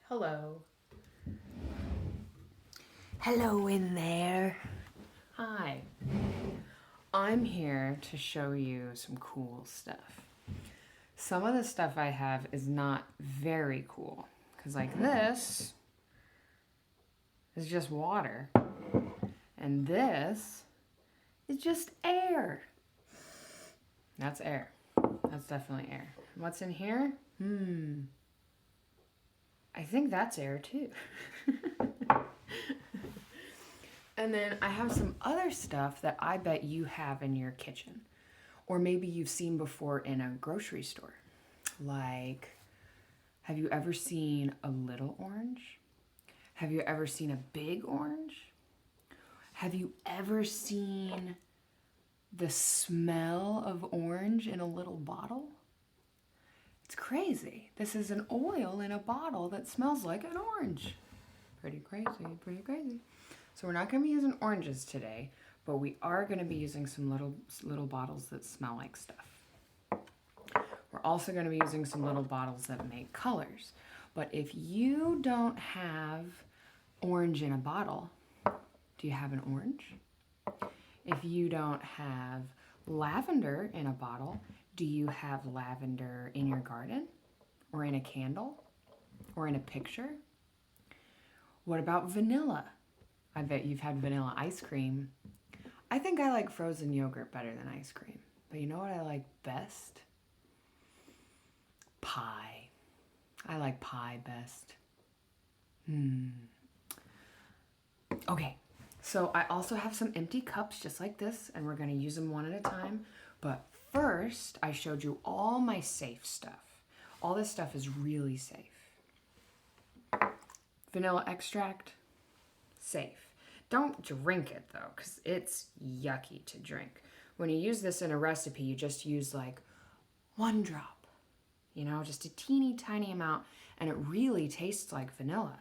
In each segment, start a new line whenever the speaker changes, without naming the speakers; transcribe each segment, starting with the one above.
Hello.
Hello in there.
Hi. I'm here to show you some cool stuff. Some of the stuff I have is not very cool, because like this is just water, and this is just air. That's air. That's definitely air. What's in here? I think that's air too. And then I have some other stuff that I bet you have in your kitchen. Or maybe you've seen before in a grocery store. Like, have you ever seen a little orange? Have you ever seen a big orange? Have you ever seen the smell of orange in a little bottle? It's crazy. This is an oil in a bottle that smells like an orange. Pretty crazy, pretty crazy. So we're not going to be using oranges today, but we are going to be using some little bottles that smell like stuff. We're also going to be using some little bottles that make colors. But if you don't have orange in a bottle, do you have an orange? If you don't have lavender in a bottle, do you have lavender in your garden? Or in a candle? Or in a picture? What about vanilla? I bet you've had vanilla ice cream. I think I like frozen yogurt better than ice cream. But you know what I like best? Pie. I like pie best. Okay, so I also have some empty cups just like this, and we're going to use them one at a time. But first, I showed you all my safe stuff. All this stuff is really safe. Vanilla extract, safe. Don't drink it though, because it's yucky to drink. When you use this in a recipe, you just use like 1 drop, just a teeny tiny amount, and it really tastes like vanilla.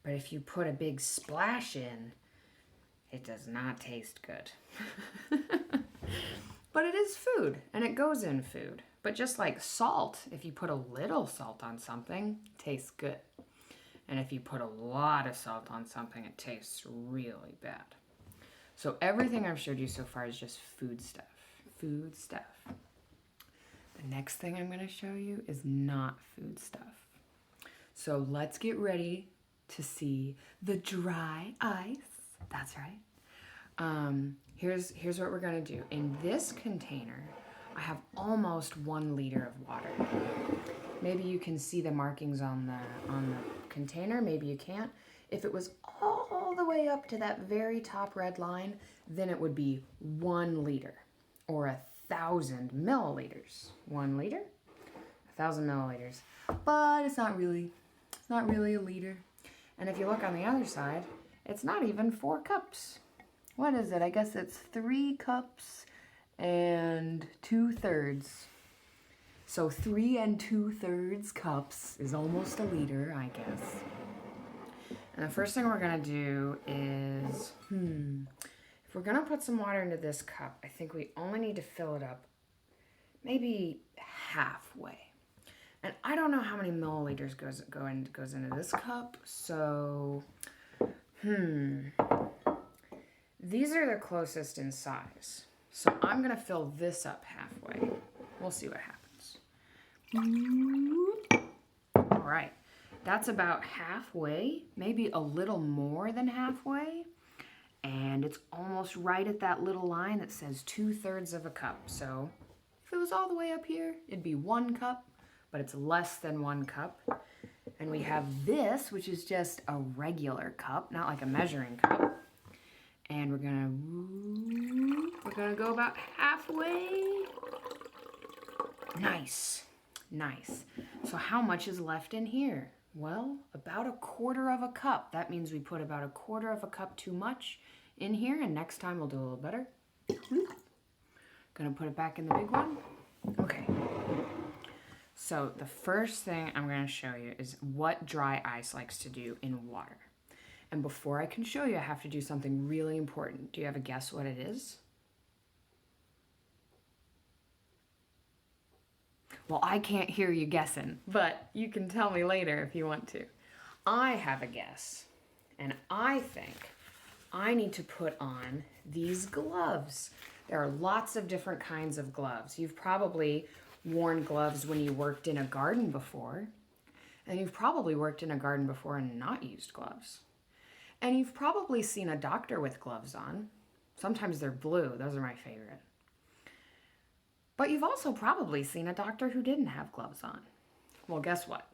But if you put a big splash in, it does not taste good. But it is food, and it goes in food. But just like salt, if you put a little salt on something, it tastes good. And if you put a lot of salt on something, it tastes really bad. So everything I've showed you so far is just food stuff. Food stuff. The next thing I'm going to show you is not food stuff. So let's get ready to see the dry ice. That's right. Here's what we're going to do. In this container, I have almost 1 liter of water. Maybe you can see the markings on the container, maybe you can't. If it was all the way up to that very top red line, then it would be 1 liter or 1,000 milliliters. 1 liter, 1,000 milliliters. But it's not really a liter. And if you look on the other side, it's not even 4 cups. What is it? I guess it's 3 cups and 2/3. So 3 2/3 cups is almost a liter, I guess. And the first thing we're gonna do is, if we're gonna put some water into this cup, I think we only need to fill it up maybe halfway. And I don't know how many milliliters goes into this cup, so these are the closest in size. So I'm gonna fill this up halfway. We'll see what happens. All right, that's about halfway, maybe a little more than halfway. And it's almost right at that little line that says 2/3 of a cup. So if it was all the way up here, it'd be 1 cup, but it's less than 1 cup. And we have this, which is just a regular cup, not like a measuring cup. And we're gonna go about halfway. Nice. So how much is left in here? Well, about 1/4 of a cup. That means we put about 1/4 of a cup too much in here, and next time we'll do a little better. Gonna put it back in the big one. Okay. So the first thing I'm gonna show you is what dry ice likes to do in water. And before I can show you, I have to do something really important. Do you have a guess what it is? Well, I can't hear you guessing, but you can tell me later if you want to. I have a guess, and I think I need to put on these gloves. There are lots of different kinds of gloves. You've probably worn gloves when you worked in a garden before, and you've probably worked in a garden before and not used gloves. And you've probably seen a doctor with gloves on. Sometimes they're blue. Those are my favorite. But you've also probably seen a doctor who didn't have gloves on. Well, guess what?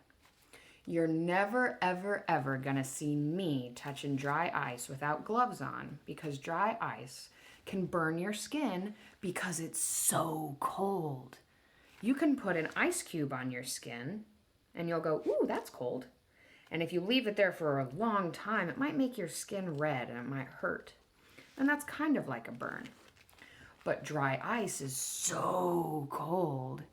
You're never, ever, ever gonna see me touching dry ice without gloves on, because dry ice can burn your skin because it's so cold. You can put an ice cube on your skin and you'll go, ooh, that's cold. And if you leave it there for a long time, it might make your skin red and it might hurt. And that's kind of like a burn. But dry ice is so cold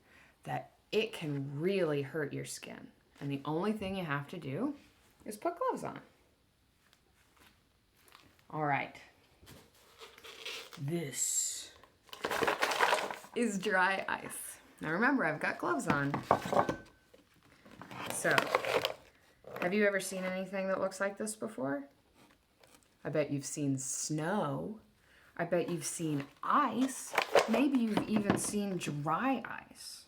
that it can really hurt your skin. And the only thing you have to do is put gloves on. All right. This is dry ice. Now remember, I've got gloves on. So, have you ever seen anything that looks like this before? I bet you've seen snow. I bet you've seen ice. Maybe you've even seen dry ice.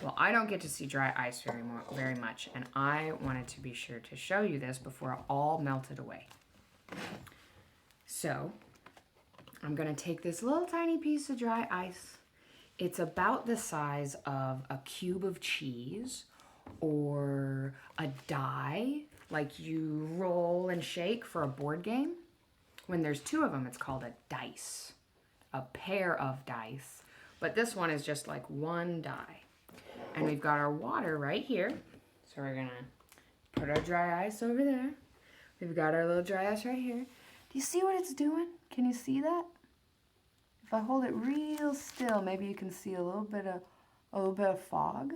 Well, I don't get to see dry ice very much, and I wanted to be sure to show you this before it all melted away. So, I'm going to take this little tiny piece of dry ice. It's about the size of a cube of cheese or a die, like you roll and shake for a board game. When there's two of them, it's called a dice, a pair of dice. But this one is just like one die. And we've got our water right here. So we're gonna put our dry ice over there. We've got our little dry ice right here. Do you see what it's doing? Can you see that? If I hold it real still, maybe you can see a little bit of fog,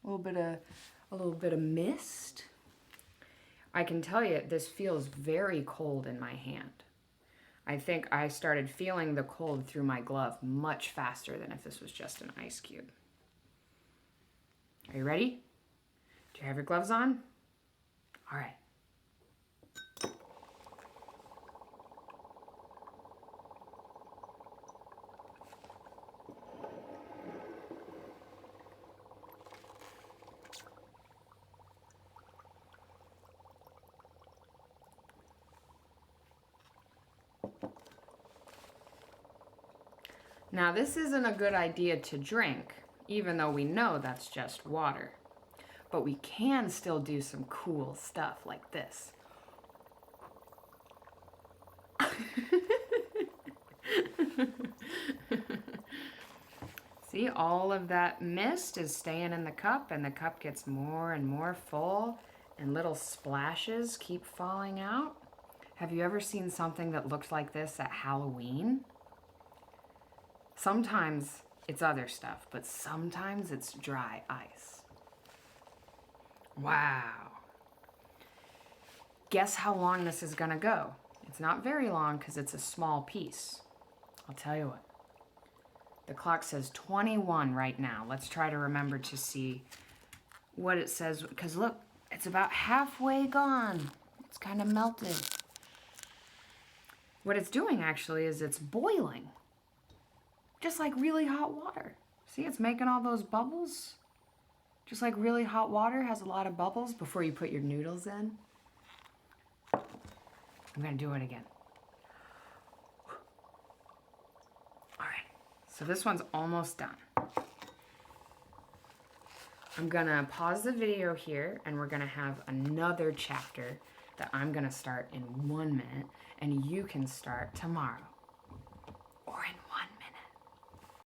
a little bit of mist. I can tell you this feels very cold in my hand. I think I started feeling the cold through my glove much faster than if this was just an ice cube. Are you ready? Do you have your gloves on? All right. Now, this isn't a good idea to drink, even though we know that's just water. But we can still do some cool stuff like this. See, all of that mist is staying in the cup, and the cup gets more and more full, and little splashes keep falling out. Have you ever seen something that looked like this at Halloween? Sometimes it's other stuff, but sometimes it's dry ice. Wow. Guess how long this is gonna go? It's not very long because it's a small piece. I'll tell you what. The clock says 21 right now. Let's try to remember to see what it says, because look, it's about halfway gone. It's kind of melted. What it's doing actually is it's boiling. Just like really hot water. See, it's making all those bubbles. Just like really hot water has a lot of bubbles before you put your noodles in. I'm gonna do it again. All right, so this one's almost done. I'm gonna pause the video here and we're gonna have another chapter that I'm gonna start in 1 minute and you can start tomorrow or in